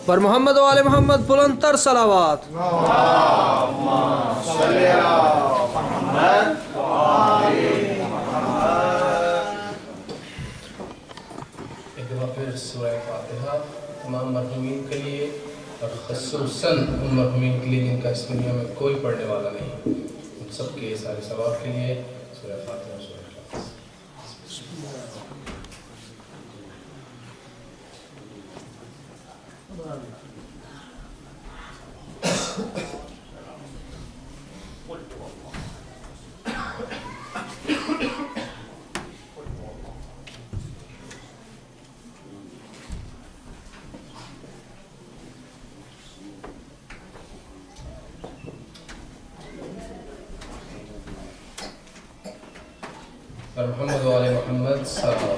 پر محمد و آل محمد بلند تر صلوات۔ ایک دفعہ پھر سورہ فاتحہ تمام مرحومین کے لیے اور خصوصاً ان مرحومین کے لیے جن کا اس دنیا میں کوئی پڑھنے والا نہیں، ان سب کے سارے ثواب کے لیے سورہ فاتحہ سورہ اخلاص۔ اور محمد و آل محمد صلی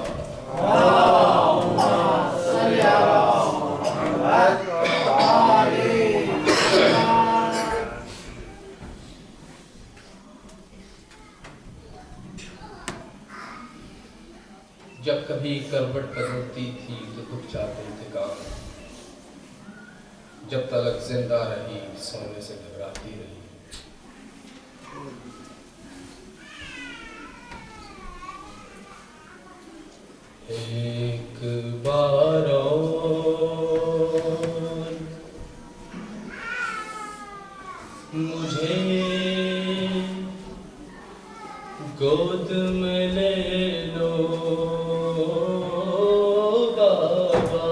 جب کبھی کروٹ بدلتی تھی تو دکھ جاتے تھے کان، جب تلک زندہ رہی سونے سے گھبراتی رہی۔ ایک بار اور مجھے گود میں لے لو بابا،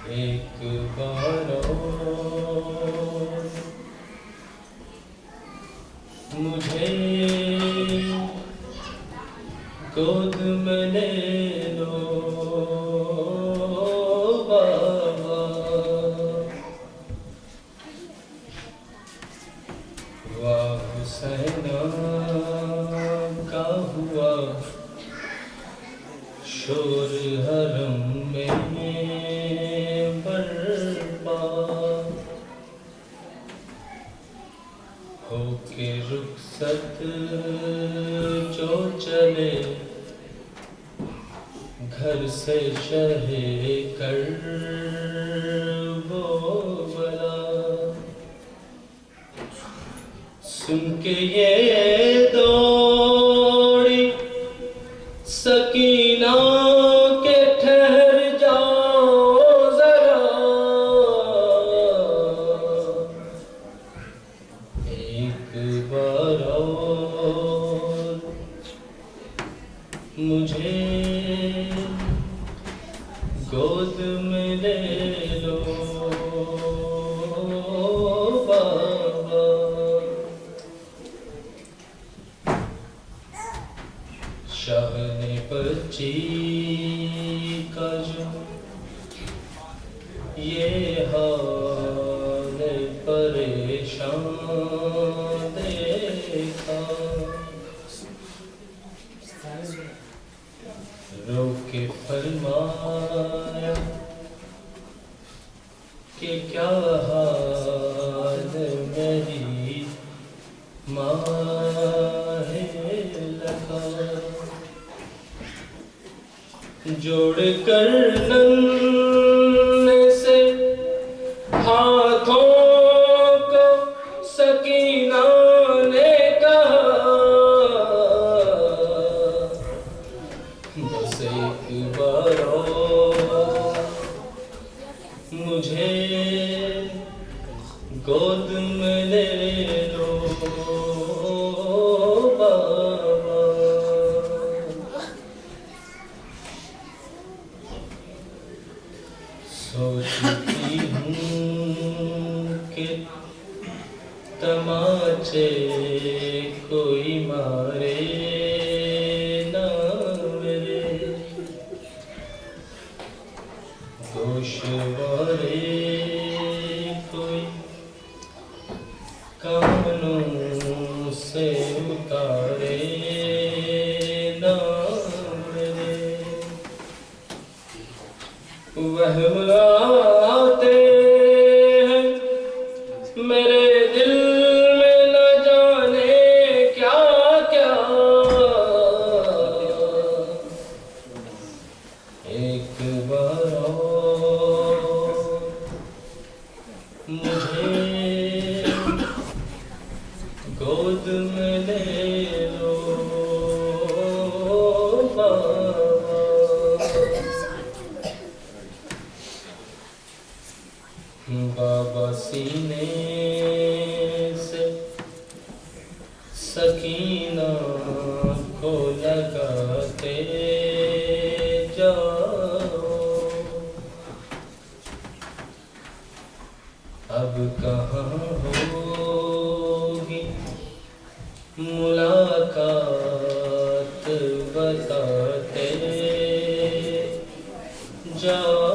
ایک بار اور مجھے گود میں لے لو بابا، واہ حسینہ کا ہوا شور حرم میں برپا، ہو کے رخصت جو چلے گھر سے شہ کر وہ بلا، سن کے یہ دوڑی سکینہ کے ٹھہر جاؤ ذرا، ایک بار اور مجھے گود میں لے لو بابا، شاہن بچی کا جو یہ حال پریشان دیکھا، رو کے فرمایا کہ کیا حال میری ماں ہے لگا، جوڑ کر ننے سے ہاتھوں کو سکینہ نے کہا، بس ایک بار اور مجھے گود میں لے لو بابا، سوچتی ہوں کہ تماچے کوئی مارے نہ میرے، گوشوارے کوئی کانوں سے اتارے نہ میرے، وہم آتے ہیں میرے دل میں نہ جانے کیا کیا، سینا کو لگاتے جاؤ، اب کہاں ہوگی ملاقات بتاتے جاؤ،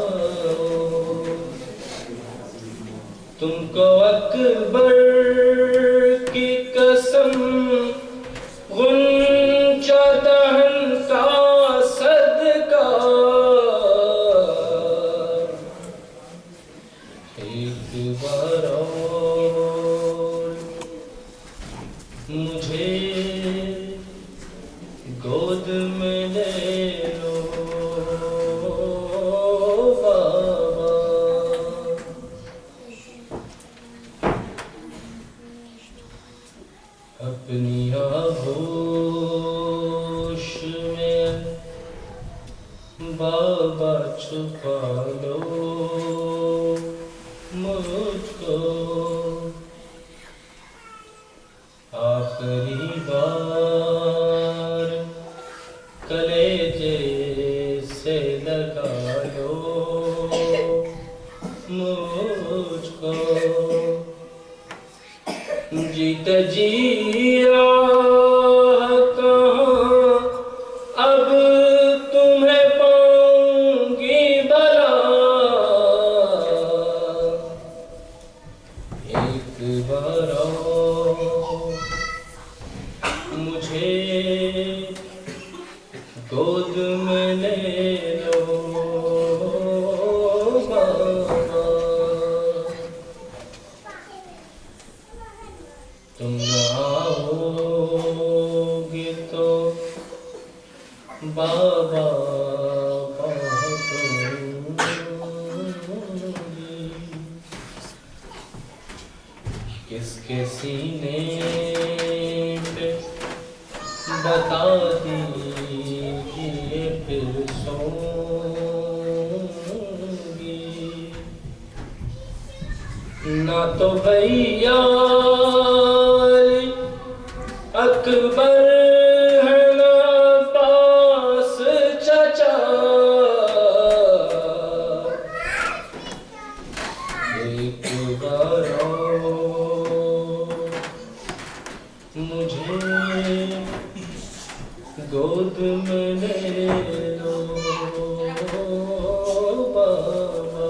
تم کو اکبر کی قسم غنچہ دہن کا صدقہ، ایک بار اور مجھے گود میں لے لو بابا، اپنی آغوش میں بابا چھپا لو مجھ کو، آخری بار کلیجے سے لگا لو مجھ کو، جیتا جی کہاں اب تمہیں پاؤں گی بلا، ایک بار اور مجھے گود میں لے لو بابا، تم نہ آؤ گے تو بابا بہت روؤں گی، کس کے سینے پہ بتا دیجیے پھر سوں گی، نہ تو بھیا اکبر ہے نہ پاس چچا، ایک بار اور مجھے گود میں لے لو بابا،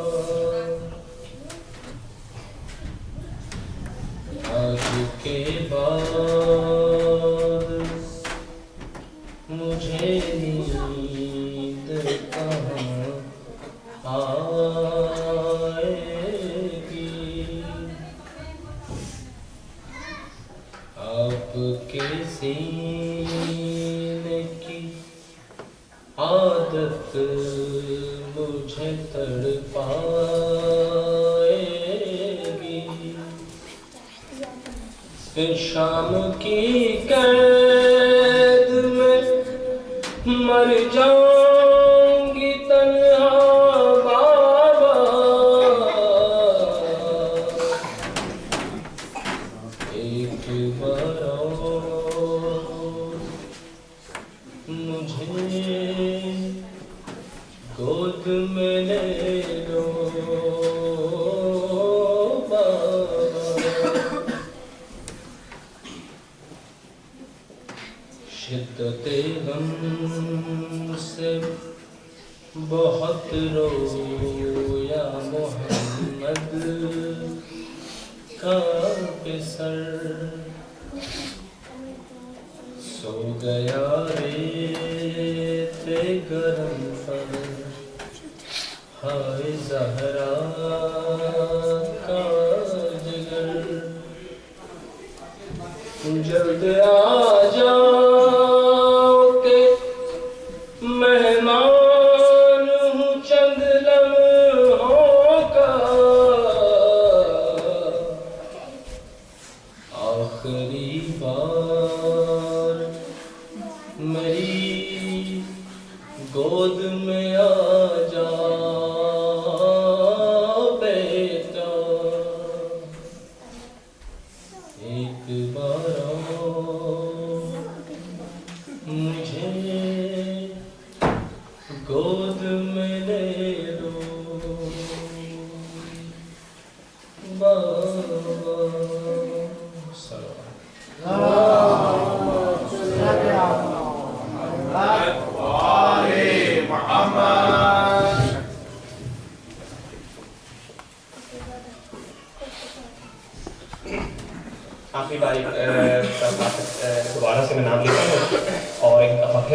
آج کے بعد مجھے نیند کہاں آئے گی، آپ کے سینے کی عادت مجھے تڑپائے گی، پھر شام کی قید میں مر جاؤں گی تنہا بابا، ایک بار اور مجھے گود میں لے لو بابا، شدت غم سے بہت رویا محمد کا پسر، سو گیا ریت گرم پر ہائے زہرا کا جگر، جلد آ جاؤ کہ مہمان ہوں چند لمحوں کا، آخری بار میری گود میں آ جا بے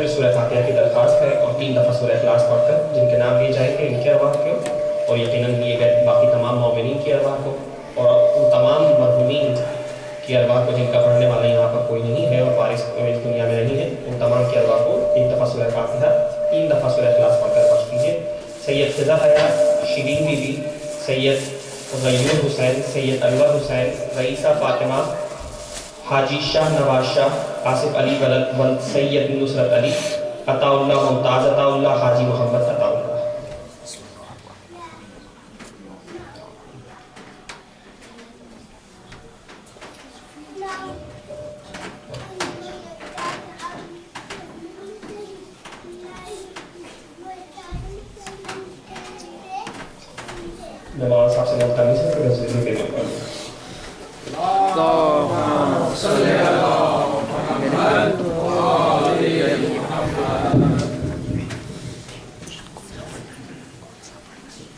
پھر سورہ فاتحہ کی درخواست ہے اور 3 دفعہ سورہ اخلاص پڑھ کر جن کے نام لیے جائیں گے ان کے ارواح کو اور یقیناً لیے گئے باقی تمام مومنین کی ارواح کو اور ان تمام مرحومین کی ارواح کو جن کا پڑھنے والا یہاں پر کوئی نہیں ہے اور وارث اس دنیا میں نہیں ہے، ان تمام کی ارواح کو 3 دفعہ سورہ فاتحہ 3 دفعہ سورہ اخلاص پڑھ کر بخش دیجیے۔ سید فضا حیا، شیرین بی بی، سید غیور حسین، سید انور حسین، رئیسہ فاطمہ، حاجی شاہ نواز شاہ، آصف علی ولد سید نصرت علی، عطا اللہ ممتاز عطا اللہ، حاجی محمد عطا اللہ۔ نماز صاحب سے ملتانی سے پھر رسول کے نام پر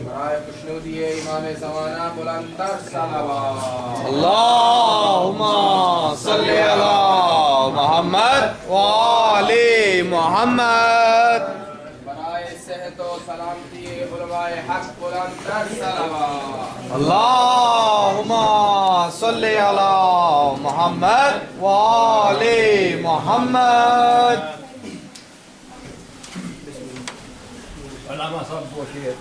برائے خوشنودی امام زمانہ بلندتر صلوات۔ اللہم صلی علی محمد وآل محمد۔ برائے صحت و سلامتی علماء حق بلندتر صلوات۔ اللہم صلی علی محمد وآل محمد۔ علامہ صاحب پوچھئے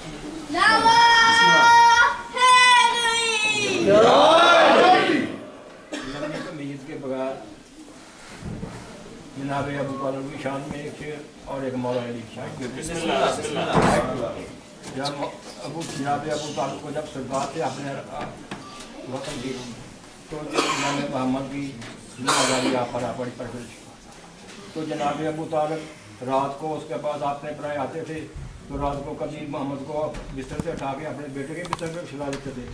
لمبی تمیز کے بغیر جناب ابو طالب کی شان میں ایک شعر اور ایک مولا علی کی شان۔ جب جناب ابو طالب کو جب سرکار سے اپنے وطن کی تو امام محمد کی ذمہ داری آپ پر پڑی پرورش، تو جناب ابو طالب رات کو اس کے بعد اپنے پرائے آتے تھے تو رات کو کبھی محمد کو بستر سے اٹھا کے اپنے بیٹے کے بستر پہ سلا دیتے تھے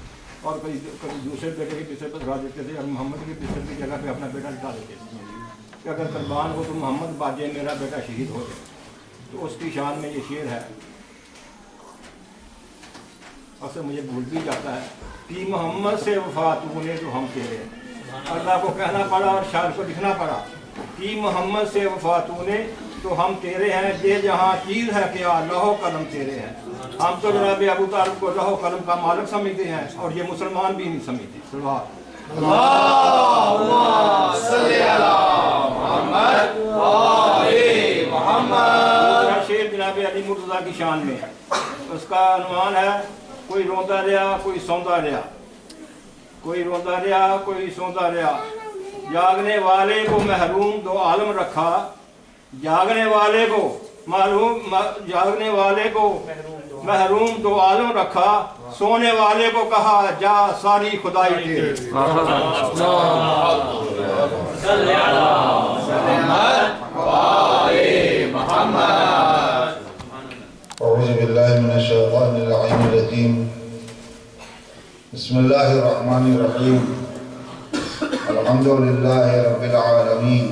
اور کبھی دوسرے بیٹے کے بستر پہ سلا دیتے تھے اور محمد کے بستر کی جگہ پہ اپنا بیٹا لٹا دیتے تھے کہ اگر قربان ہو تو محمد باجے میرا بیٹا شہید ہو جائے۔ تو اس کی شان میں یہ شعر ہے، اکثر مجھے بھول بھی جاتا ہے کہ محمد سے وفا تو نے تو ہم تیرے ہیں۔ اللہ کو کہنا پڑا اور شاعر کو لکھنا پڑا کہ محمد سے وفا تو نے تو ہم تیرے ہیں، یہ جہاں چیز ہے کیا لوح قلم تیرے ہیں۔ ہم تو جناب ابو طالب کو لوح قلم کا مالک سمجھتے ہیں اور یہ مسلمان بھی نہیں سمجھتے۔ صلوات اللہم صلی علی محمد وآل محمد۔ شعر جناب علی مرتضیٰ کی شان میں، اس کا عنوان ہے کوئی روندا رہا کوئی سوندا رہا، کوئی روندا رہا کوئی سوندا رہا، جاگنے والے کو محروم دو عالم رکھا، جاگنے والے کو جاگنے والے کو محروم دو عالم رکھا، سونے والے کو کہا جا ساری خدائی تیری۔ صلی علی محمد وآل محمد۔ اعوذ باللہ من الشیطان اللعین الرجیم، بسم اللہ الرحمن الرحیم، الحمدللہ رب العالمین،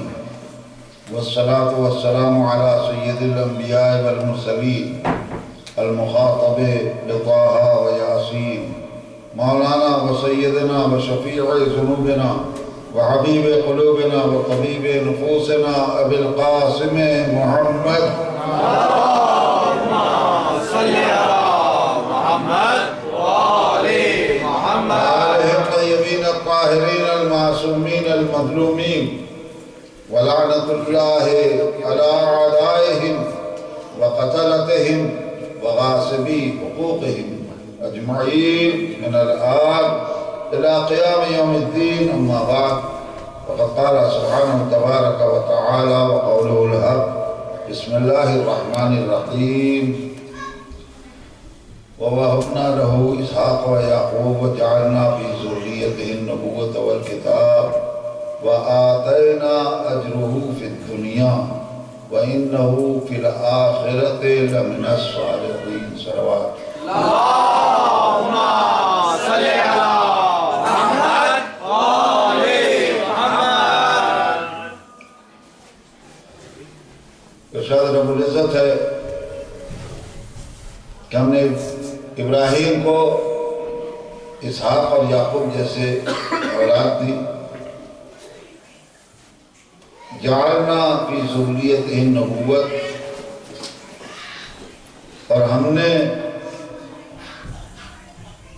والصلاة والسلام على سید الانبیاء والمرسلین، المخاطب لطه ویاسین، مولانا وسیدنا وشفیع ذنوبنا وحبیب قلوبنا وطبیب نفوسنا ابی القاسم محمد صلی علی محمد وآل محمد۔ آلہ الطیبین الطاہرین المعصومین المظلومین، ولعنت اللہ علی اعدائہم وقتلتہم وغاصبی حقوقہم اجمعین من الآن الى قیام یوم الدین، اما بعد، وقد قال سبحانہ تبارک وتعالی وقولہ الحق، بسم اللہ الرحمن الرحیم، ووهبنا له اسحاق ويعقوب وجعلنا في ذريته النبوة والكتاب وآتينا أجره في الدنيا وإنه في الآخرة لمن الصالحين۔ صلوات اللہم صلی علی محمد وآل محمد۔ ارشاد رب العزت ہے کہ ہم نے ابراہیم کو اسحاق اور یعقوب جیسے اولاد دی، جعلنا فی ذریتہم نبوت، اور ہم نے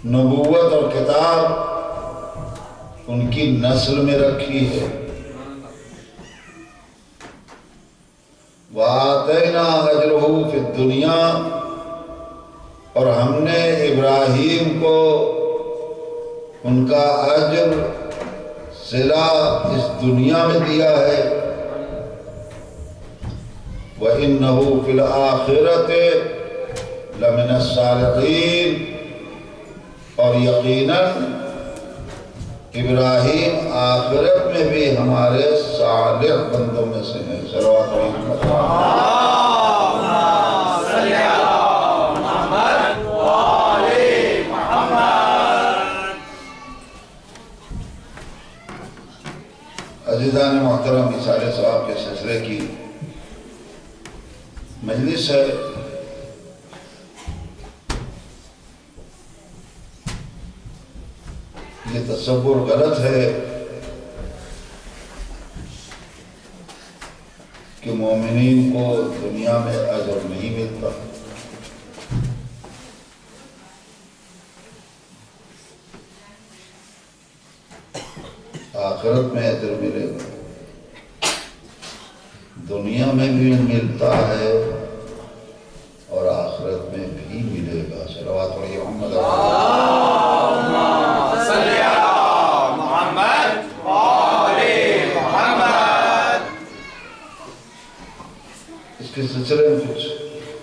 نبوت اور کتاب ان کی نسل میں رکھی ہے۔ وَآتَيْنَا أَجْرَهُ فِي الدُّنْيَا، اور ہم نے ابراہیم کو ان کا اجر صلہ اس دنیا میں دیا ہے۔ وَإِنَّهُ فِي الْآخِرَةِ لَمِنَ الصَّالِحِينَ، اور یقیناً ابراہیم آخرت میں بھی ہمارے صالح بندوں میں سے ہیں۔ صلوات محمد عزیزان محترم، اثار ثواب کے سلسلے کی مجلس ہے۔ یہ تصور غلط ہے کہ مومنین کو دنیا میں اجر نہیں ملتا۔ آخرت میں اجر ملے گا، دنیا میں بھی ملتا ہے اور آخرت میں بھی ملے گا۔ صلوات علی محمد اس کے سلسلے میں کچھ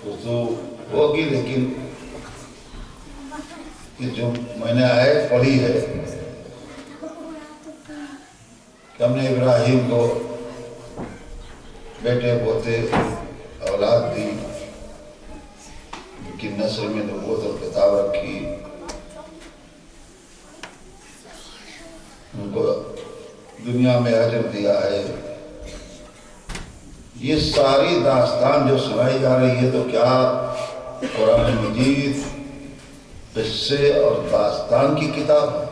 گفتگو ہوگی، لیکن یہ جو میں نے آیت پڑھی ہے کہ ہم نے ابراہیم کو بیٹے پوتے اولاد دی، ان کی نسل میں نبوت اور کتاب رکھی، ان کو دنیا میں اجر دیا ہے۔ یہ ساری داستان جو سنائی جا رہی ہے تو کیا قرآن مجید قصے اور داستان کی کتاب ہے؟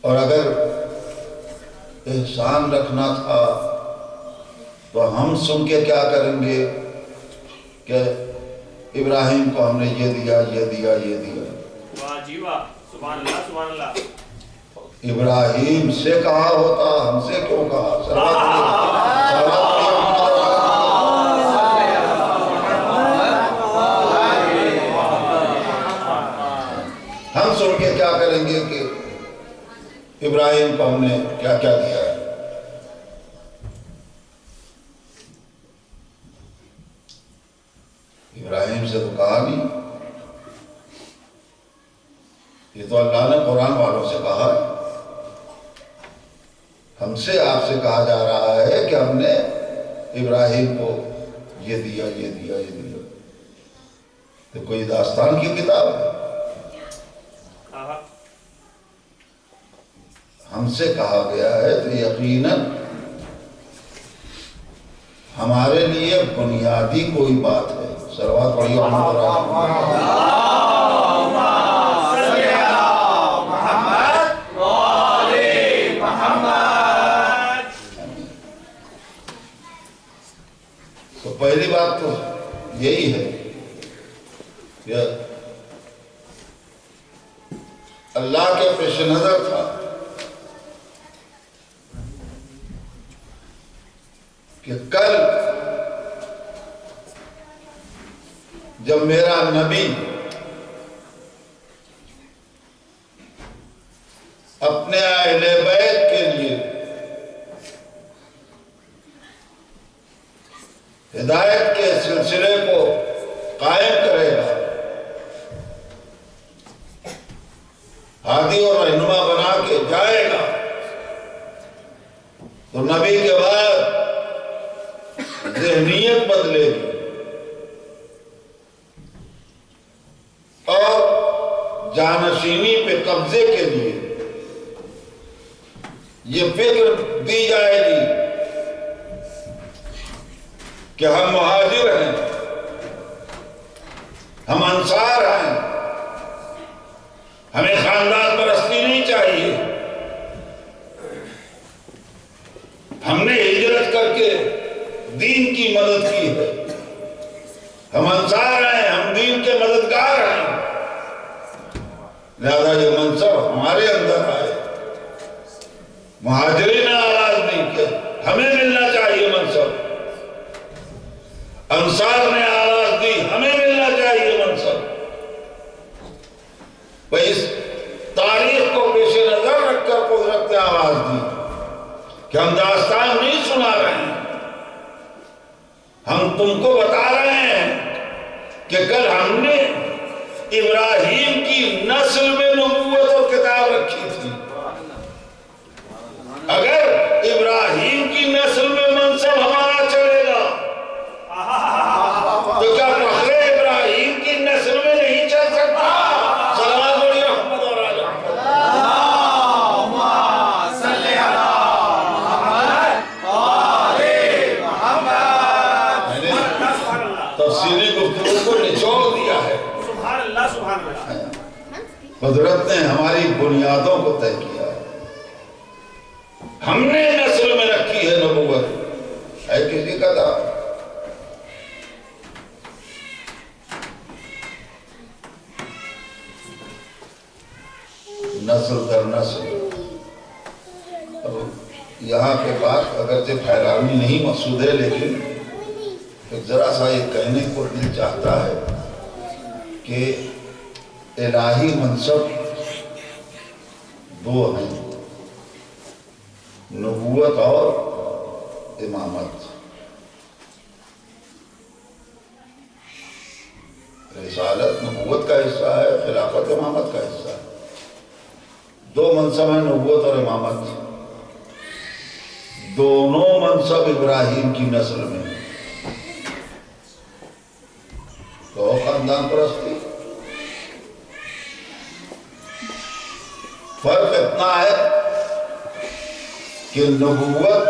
اور اگر احسان رکھنا تھا تو ہم سن کے کیا کریں گے کہ ابراہیم کو ہم نے یہ دیا، یہ دیا، یہ دیا۔ واہ جی واہ، سبحان اللہ سبحان اللہ۔ ابراہیم سے کہا ہوتا، ہم سے کیوں کہا؟ ہم سن کے کیا کریں گے کہ ابراہیم کو ہم نے کیا کیا دیا ہے؟ ابراہیم سے تو کہا نہیں، یہ تو اللہ نے قرآن والوں سے کہا ہے۔ ہم سے آپ سے کہا جا رہا ہے کہ ہم نے ابراہیم کو یہ دیا، یہ دیا، یہ دیا۔ تو کوئی داستان کی کتاب ہے؟ ہم سے کہا گیا ہے تو یقیناً ہمارے لیے بنیادی کوئی بات ہے۔ صلوات پڑھیے محمد تو پہلی بات تو یہی ہے کہ اللہ کے پیش نظر تھا کہ کل جب میرا نبی اپنے اہل بیت کے لیے ہدایت کے سلسلے کو قائم کرے گا، ہادی اور رہنما بنا کے جائے گا، تو نبی کے بعد ذہنیت بدلے گی اور جانشینی پہ قبضے کے لیے یہ فکر دی جائے گی کہ ہم مہاجر ہیں، ہم انصار ہیں، ہمیں خاندان پرستی نہیں چاہیے. ہم نے ہجرت کر کے دین کی مدد کی ہے. ہم انصار ہیں, ہم دین کے مددگار ہیں. لہذا یہ منصب ہمارے اندر آئے. مہاجرین نے آواز نہیں کیا, ہمیں ملنا چاہیے منصب. انصار نے آواز دی, ہمیں ملنا چاہیے منصب. اس تاریخ کو پیش نظر رکھ کر قدرت نے آواز دی کہ ہم داستان نہیں سنا رہے ہیں, ہم تم کو بتا رہے ہیں کہ کل ہم نے ابراہیم کی نسل میں نبوت اور کتاب رکھی تھی. اگر ابراہیم کی نسل میں منصب ہمارا چلے گا تو کیا فخر ابراہیم کی نسل میں نہیں چل سکتا؟ صلوات و رحمت اور آل تفسیری گفتگو کو نچوڑ دیا ہے. سبحان اللہ سبحان اللہ. قدرت نے ہماری بنیادوں کو طے کیا ہے. ہم نے نسل میں رکھی ہے نبوت, ہے کسی کا دعویٰ؟ نسل در نسل. یہاں کے بات اگرچہ پھیلاوی نہیں مقصود ہے, لیکن ذرا سا یہ کہنے کو دل چاہتا ہے کہ الہی منصب دو ہیں, نبوت اور امامت. رسالت نبوت کا حصہ ہے, خلافت امامت کا حصہ ہے. دو منصب ہیں, نبوت اور امامت. دونوں منصب ابراہیم کی نسل میں. تو خاندان پرستی. فرق اتنا ہے کہ نبوت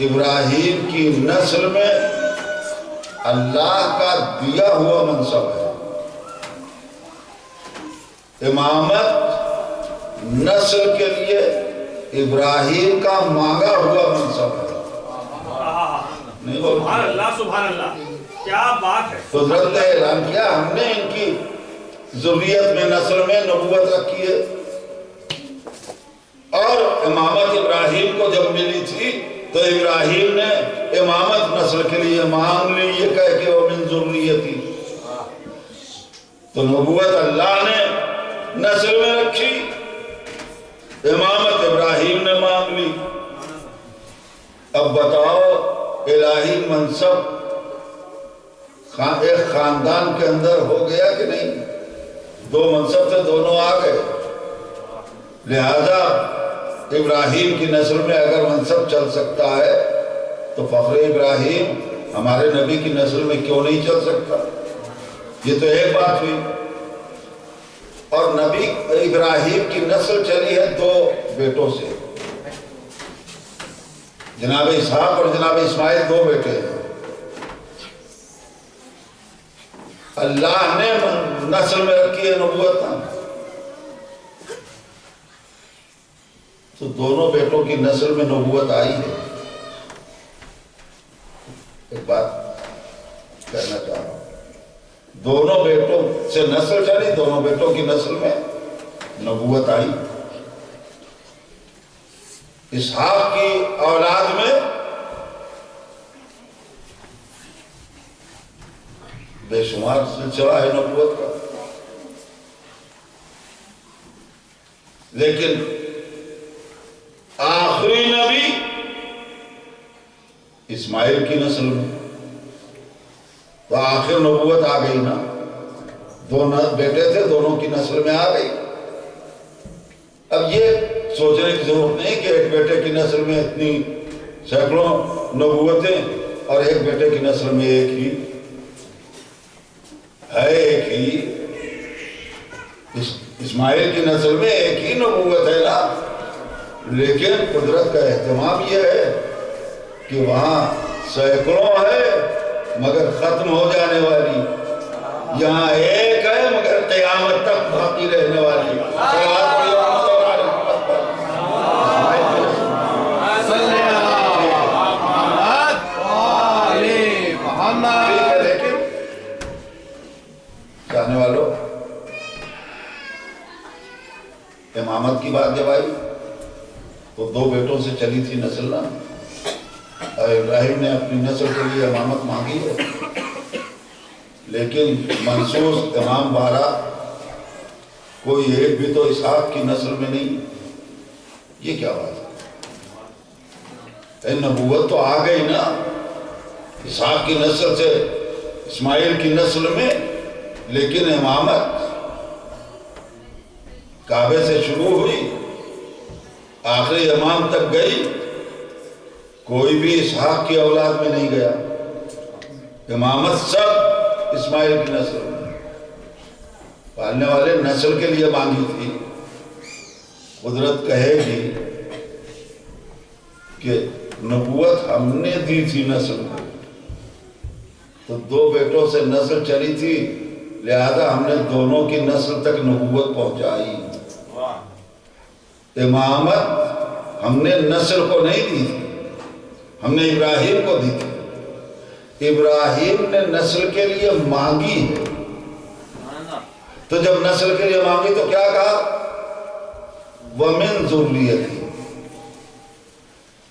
ابراہیم کی نسل میں اللہ کا دیا ہوا منصب ہے. امامت نسل کے لیے ابراہیم کا مانگا ہوا منصب ہے. نہیں بولتے؟ سبحان اللہ سبحان اللہ, کیا بات ہے. قدرت نے اعلان کیا ہم نے ان کی ذریت میں نسل میں نبوت رکھی ہے. اور امامت ابراہیم کو جب ملی تھی تو ابراہیم نے امامت نسل کے لیے مانگ لی, یہ کہہ کہ وہ من ذریتی. تو نبوت اللہ نے نسل میں رکھی, امامت ابراہیم نے مانگ لی. اب بتاؤ الہی منصب ایک خاندان کے اندر ہو گیا کہ نہیں؟ دو منصب تھے, دونوں آ گئے. لہذا ابراہیم کی نسل میں اگر منصب چل سکتا ہے تو فخر ابراہیم ہمارے نبی کی نسل میں کیوں نہیں چل سکتا؟ یہ تو ایک بات ہوئی. اور نبی ابراہیم کی نسل چلی ہے دو بیٹوں سے, جناب اسحاق اور جناب اسماعیل, دو بیٹے ہیں. اللہ نے نسل میں رکھی ہے نبوت نا, تو دونوں بیٹوں کی نسل میں نبوت آئی ہے. ایک بات کہنا چاہ رہا ہوں, دونوں بیٹوں سے نسل چلی, دونوں بیٹوں کی نسل میں نبوت آئی. اسحاق کی اولاد میں بے شمار سلسلہ ہے نبوت کا, لیکن آخری نبی اسماعیل کی نسل میں, تو آخر نبوت آ گئی نا. دو بیٹے تھے, دونوں کی نسل میں آ گئی. اب یہ سوچنے کی ضرورت نہیں کہ ایک بیٹے کی نسل میں اتنی سینکڑوں نبوتیں اور ایک بیٹے کی نسل میں ایک ہی ہے. ایک ہی اسماعیل کی نسل میں ایک ہی نبوت ہے نا, لیکن قدرت کا اہتمام یہ ہے کہ وہاں سینکڑوں ہے مگر ختم ہو جانے والی. یہاں ایک ہے مگر قیامت تک باقی رہنے والی صلوات پڑھیے محمد اور آل محمد پر صلی محمد ٹھیک ہے لیکن جانے والوں امامت کی بات جب آئی تو دو بیٹوں سے چلی تھی نسل نا ابراہیم نے اپنی نسل کے لیے امامت مانگی ہے لیکن منصوص امام بارہ کوئی ایک بھی تو اسحاق کی نسل میں نہیں یہ کیا بات ہے نبوت تو آ گئی نا اسحاق کی نسل سے اسماعیل کی نسل میں لیکن امامت کعبے سے شروع ہوئی آخری امام تک گئی کوئی بھی اسحاق کی اولاد میں نہیں گیا امامت سب اسماعیل کی نسل میں پالنے والے نسل کے لیے مانگی تھی قدرت کہے گی کہ نبوت ہم نے دی تھی نسل کو تو دو بیٹوں سے نسل چلی تھی لہذا ہم نے دونوں کی نسل تک نبوت پہنچائی امامت ہم نے نسل کو نہیں دی تھی ہم نے ابراہیم کو دی تھی ابراہیم نے نسل کے لیے مانگی ہے تو جب نسل کے لیے مانگی تو کیا کہا وَمِن ذُرِّيَّتِي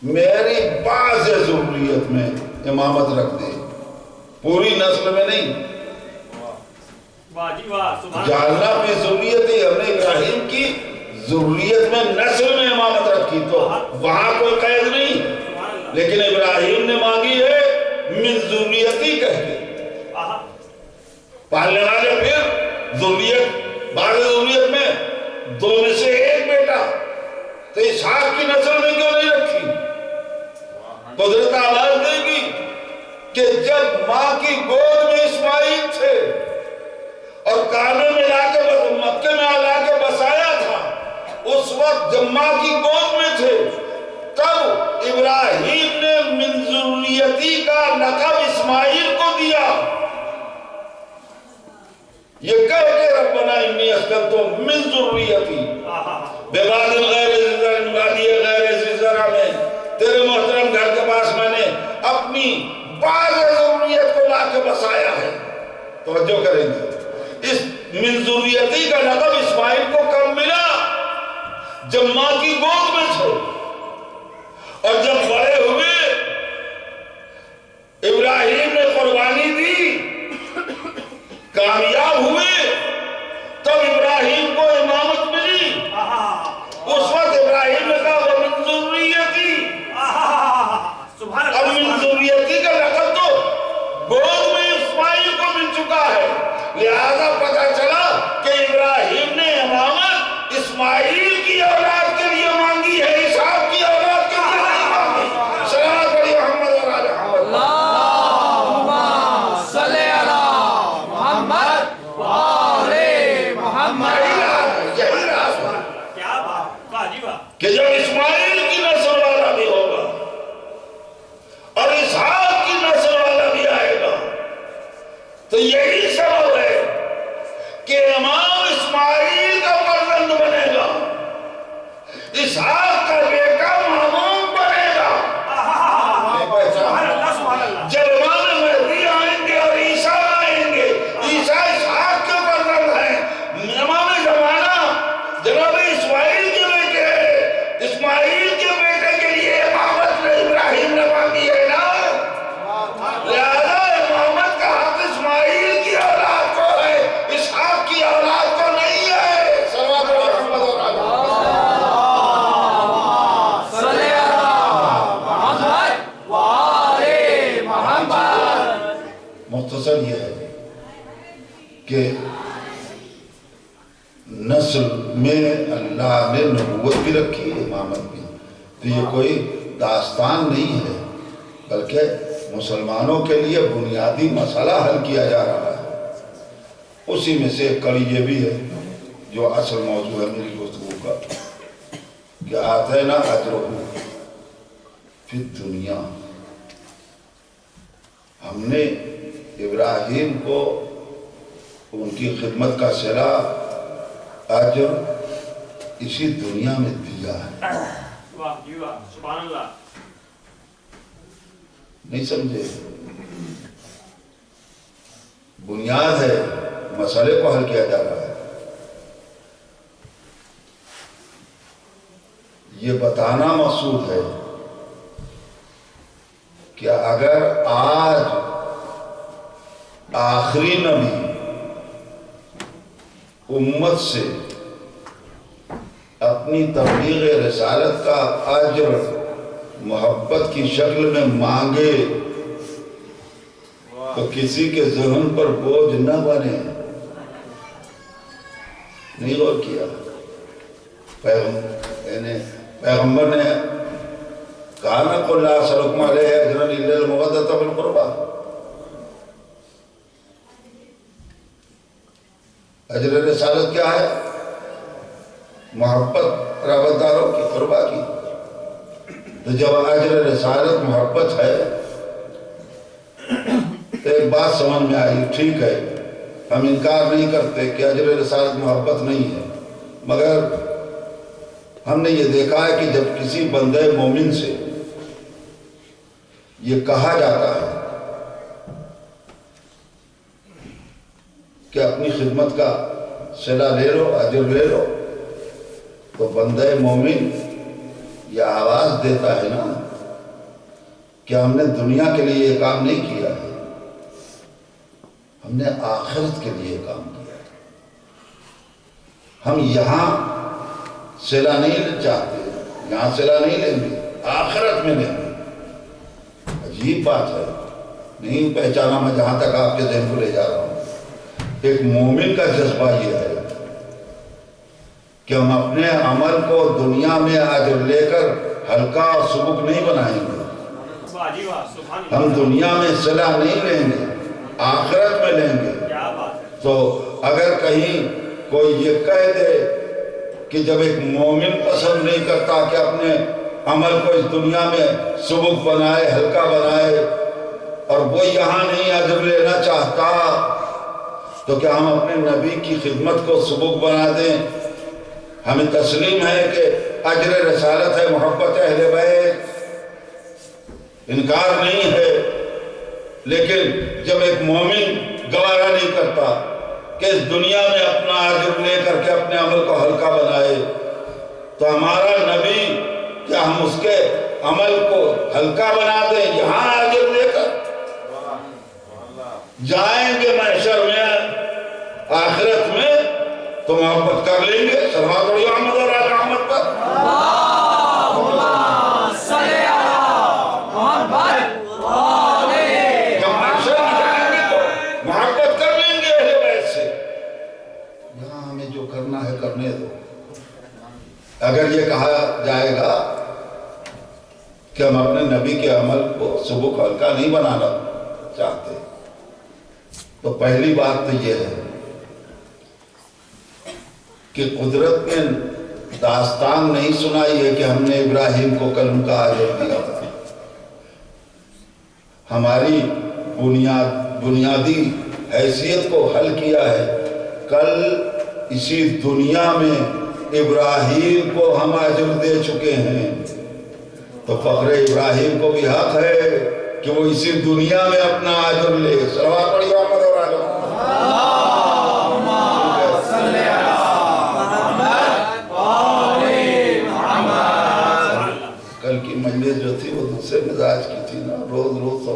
میری بعض ذریت میں امامت رکھ دے پوری نسل میں نہیں جعلنا فی ذریتی ہم نے ابراہیم کی ذریت میں نسل میں امامت رکھی تو وہاں کوئی قید نہیں لیکن ابراہیم نے مانگی ہے من ذریتی کہہ کے پالنے والے پھر ذریت بعض ذریت میں دو میں سے ایک بیٹا تو اسحاق کی نسل میں کیوں نہیں رکھی قدرت آواز دے گی کہ جب ماں کی گود میں اسماعیل تھے اور کعبے میں لا کے مکے میں لا کے بسایا تھا اس وقت جب ماں کی گود میں تھے تب ابراہیم نے من ذریتی کا لقب اسماعیل کو دیا یہ کہہ کے ربنا انی اسکنت من ذریتی بواد غیر ذی زرع وادی غیر ذی زرع میں تیرے محترم گھر کے پاس میں نے اپنی بعض ذریت کو لا کے بسایا ہے توجہ کریں گے اس من ذریتی کا لقب اسماعیل کو کب ملا جب ماں کی گود میں تھے اور جب بڑے ہوئے ابراہیم نے قربانی دی کامیاب ہوئے تب ابراہیم کو امامت ملی اس وقت ابراہیم نے کہا وہ من ذریتی اب من ذریتی کا لقب تو گود میں اسماعیل کو مل چکا ہے لہذا پتہ چلا کہ ابراہیم نے امامت اسماعیل کی اولاد کے لیے مانگی ہے اسحاق کی اولاد کے لیے نہیں مانگی صلوات پڑھی محمد اور آل محمد اللہم صلی علی محمد وآل محمد یہی راز کیا بات واجب کہ جب اسماعیل کی نسل والا بھی ہوگا اور اسحاق کی نسل والا بھی آئے گا تو یہی سبب ہے کہ امام اسماعیل کا فرزند بنے گا اسحاق کا بیٹا مامون بنے گا جب امام مہدی آئیں گے اور عیسیٰ آئیں گے عیسیٰ اسحاق کے فرزند ہیں امام زمانہ جناب اسماعیل کے بیٹے ہیں اسماعیل کے بیٹے کے لیے امامت ابراہیم نے مانگی ہے نا لہذا امامت کا حق اسماعیل کی اولاد کو ہے اسحاق کی اولاد کو نہیں ہے صلوات محمد اور آل صلی علی محمد وآل محمد مختصر یہ ہے کہ نسل میں اللہ نے نبوت بھی رکھی ہے امامت بھی تو یہ کوئی داستان نہیں ہے بلکہ مسلمانوں کے لیے بنیادی مسئلہ حل کیا جا رہا ہے اسی میں سے ایک کڑی یہ بھی ہے جو اصل موضوع ہے میری گفتگو کا کہ آتینا اجرہ فی الدنیا ہم نے ابراہیم کو ان کی خدمت کا صلہ اجر اسی دنیا میں دیا ہے. واہ جی واہ سبحان اللہ. نہیں سمجھے؟ بنیاد ہے، مسئلے کو حل کیا جا رہا ہے. یہ بتانا مقصود ہے کہ اگر آج آخری نبی امت سے اپنی تبلیغ رسالت کا اجر محبت کی شکل میں مانگے تو کسی کے ذہن پر بوجھ نہ بنے. نہیں غور کیا؟ پیغمبر نے کہا نا قُلْ لَا أَسْأَلُكُمْ عَلَيْهِ أَجْرًا إِلَّا الْمَوَدَّةَ فِي الْقُرْبَى. اجر رسالت کیا ہے؟ محبت رابط داروں کی، قربا کی. تو جب اجر رسالت محبت ہے تو ایک بات سمجھ میں آئی، ٹھیک ہے ہم انکار نہیں کرتے کہ اجر رسالت محبت نہیں ہے، مگر ہم نے یہ دیکھا ہے کہ جب کسی بندے مومن سے یہ کہا جاتا ہے کہ اپنی خدمت کا صلہ لے لو، اجر لے لو، تو بندے مومن یہ آواز دیتا ہے نا کہ ہم نے دنیا کے لیے یہ کام نہیں کیا ہے، ہم نے آخرت کے لیے کام کیا ہے. ہم یہاں صلہ نہیں چاہتے، یہاں صلہ نہیں لیں گے، آخرت میں لیں گے. عجیب بات ہے، نہیں پہچانا میں جہاں تک آپ کے ذہن کو لے جا رہا ہوں. ایک مومن کا جذبہ یہ ہے کہ ہم اپنے عمل کو دنیا میں اجر لے کر ہلکا اور سبک نہیں بنائیں گے. واہ جی واہ سبحان اللہ. ہم دنیا میں صلہ نہیں لیں گے، آخرت میں لیں گے. کیا بات ہے. تو اگر کہیں کوئی یہ کہہ دے کہ جب ایک مومن پسند نہیں کرتا کہ اپنے عمل کو اس دنیا میں سبک بنائے، ہلکا بنائے، اور وہ یہاں نہیں اجر لینا چاہتا، تو کیا ہم اپنے نبی کی خدمت کو سبک بنا دیں؟ ہمیں تسلیم ہے کہ اجر رسالت ہے، محبت اہل بیت، انکار نہیں ہے، لیکن جب ایک مومن گوارا نہیں کرتا کہ اس دنیا میں اپنا اجر لے کر کے اپنے عمل کو ہلکا بنائے، تو ہمارا نبی کیا ہم اس کے عمل کو ہلکا بنا دیں یہاں اجر لے کر؟ جائیں گے محشر میں، آخرت میں تو محبت کر لیں گے. صلوات علی محمد اور آل محمد پر. جب محشر میں جائیں گے تو محبت کر لیں گے اہل بیت سے. یہاں ہمیں جو کرنا ہے کرنے دو. اگر یہ کہا جائے گا کہ ہم اپنے نبی کے عمل کو سبک ہلکا نہیں بنانا چاہتے، تو پہلی بات تو یہ ہے کہ قدرت نے داستان نہیں سنائی ہے کہ ہم نے ابراہیم کو کلم کا اجر دیا تھا. ہماری بنیادی حیثیت کو حل کیا ہے. کل اسی دنیا میں ابراہیم کو ہم اجر دے چکے ہیں، تو فخر ابراہیم کو بھی حق ہے کہ وہ اسی دنیا میں اپنا اجر لے. صلوات پڑھیے محمد اور آل محمد. کل کی مجلس جو تھی وہ دوسرے مزاج کی تھی نا، روز روز تو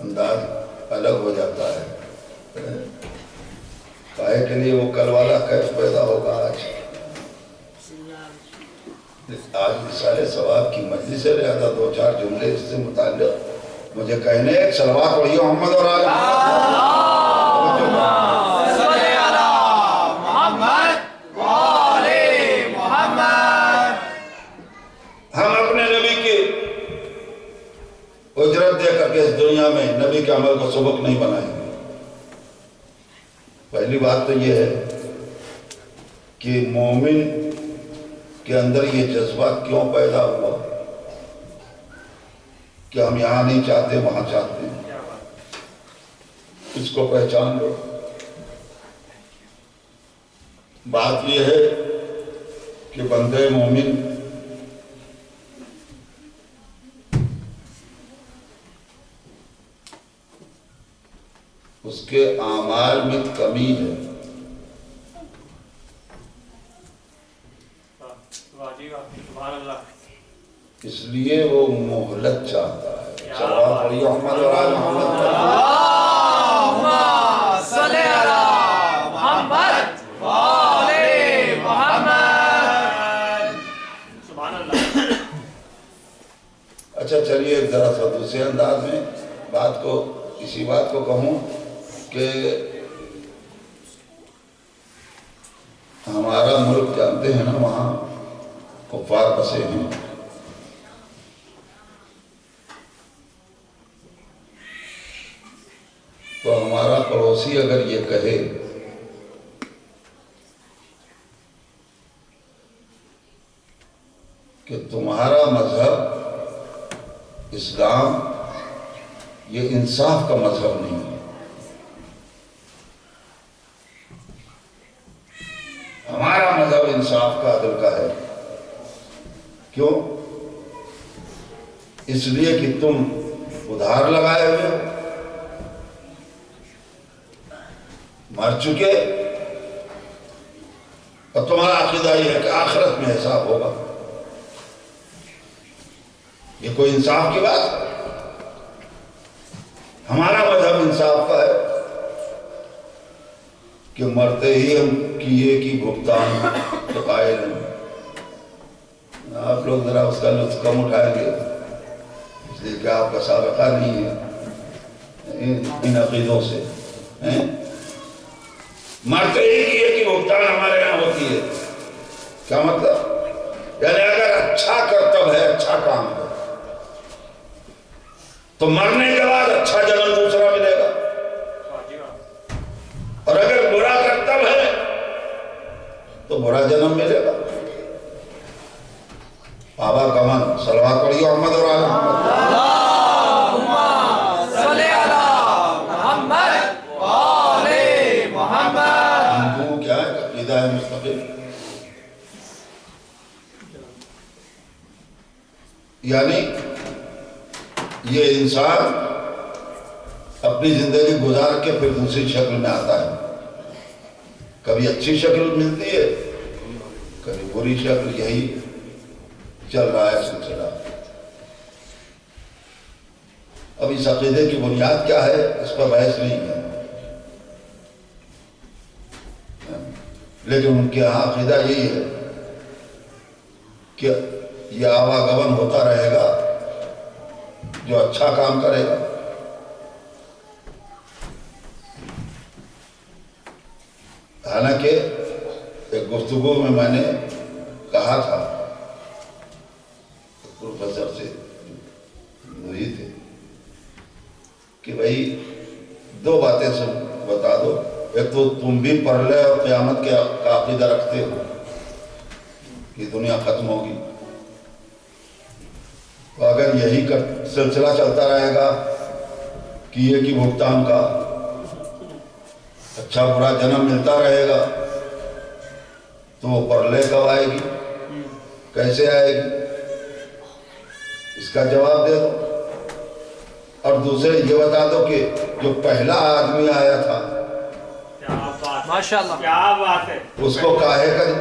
انداز الگ ہو جاتا ہے. کائے کے لیے وہ کل والا کیف پیدا ہوگا آج رسالہ ثواب کی مجلس سے لہذا دو چار جملے اس سے متعلق مجھے کہنے. ایک صلوات پڑھیے محمد اور آل ہم اپنے نبی کی اجرت دے کر کے اس دنیا میں نبی کے عمل کو سبک نہیں بنائیں گے. پہلی بات تو یہ ہے کہ مومن کے اندر یہ جذبہ کیوں پیدا ہوا کہ ہم یہاں نہیں چاہتے وہاں چاہتے ہیں. اس کو پہچان لو. بات یہ ہے کہ بندے مومن اس کے اعمال میں کمی ہے، واہ جی واہ سبحان اللہ. اس لیے وہ مہلت چاہتا ہے. صلوات علی محمد اور آل محمد. اللہم صلی علی محمد وآل محمد. سبحان اللہ. اچھا چلیے ایک ذرا سا دوسرے انداز میں اسی بات کو کہوں کہ ہمارا ملک جانتے ہیں نا وہاں کفار بسے ہیں. تو ہمارا پڑوسی اگر یہ کہے کہ تمہارا مذہب اسلام یہ انصاف کا مذہب نہیں ہے، ہمارا مذہب انصاف کا عدل کا ہے. کیوں؟ اس لیے کہ تم ادھار لگائے ہوئے ہو، مر چکے، اور تمہارا عقیدہ یہ ہے کہ آخرت میں حساب ہوگا. یہ کوئی انصاف کی بات ہے؟ ہمارا مذہب انصاف کا ہے کہ مرتے ہی ہم کیے کی بھگتان کے قائل ہیں. آپ لوگ ذرا اس کا لطف کم اٹھائیں گے اس لیے کہ آپ کا سابقہ نہیں ہے ان عقیدوں سے. مرتے ہی کیے کی بھگتان ہمارے یہاں ہوتی ہے. کیا مطلب؟ یعنی اگر اچھا کرتب ہے، اچھا کام ہے، تو مرنے کے بعد اچھا جنم دوسرا ملے گا. اور اگر برا کرتب ہے تو برا جنم ملے گا. بابا کمن صلوات پڑھی محمد اور آل محمد. اللہم صلی علی محمد وآل محمد. ہم کو کیا ہے؟ عقیدہ ہے مستقل. یعنی یہ انسان اپنی زندگی گزار کے پھر دوسری شکل میں آتا ہے. کبھی اچھی شکل ملتی ہے، کبھی بری شکل. یہی چل رہا ہے سلسلہ. اب اس عقیدے کی بنیاد کیا ہے اس پر بحث نہیں ہے، لیکن ان کے یہاں عقیدہ یہی ہے کہ یہ آواگمن ہوتا رہے گا جو اچھا کام کرے گا. حالانکہ ایک گفتگو میں میں نے کہا تھا پروفیسر سے وہی تھے کہ بھائی دو باتیں بتا دو. ایک تو تم بھی پرلے اور قیامت کے عقیدہ رکھتے ہو کہ دنیا ختم ہوگی، تو اگر یہی سلسلہ چلتا رہے گا کیے کی بھگتان کا، اچھا برا جنم ملتا رہے گا، تو وہ پرلے کب آئے گی، کیسے آئے گی؟ اس کا جواب دے دو. اور دوسرے یہ بتا دو کہ جو پہلا آدمی آیا تھا ماشاءاللہ کیا بات ہے، اس کو کاہے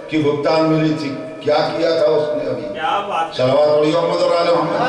کی بھگتان ملی تھی، کیا کیا تھا اس نے ابھی؟ کیا بات ہے. صلوات علی محمد اور آل محمد.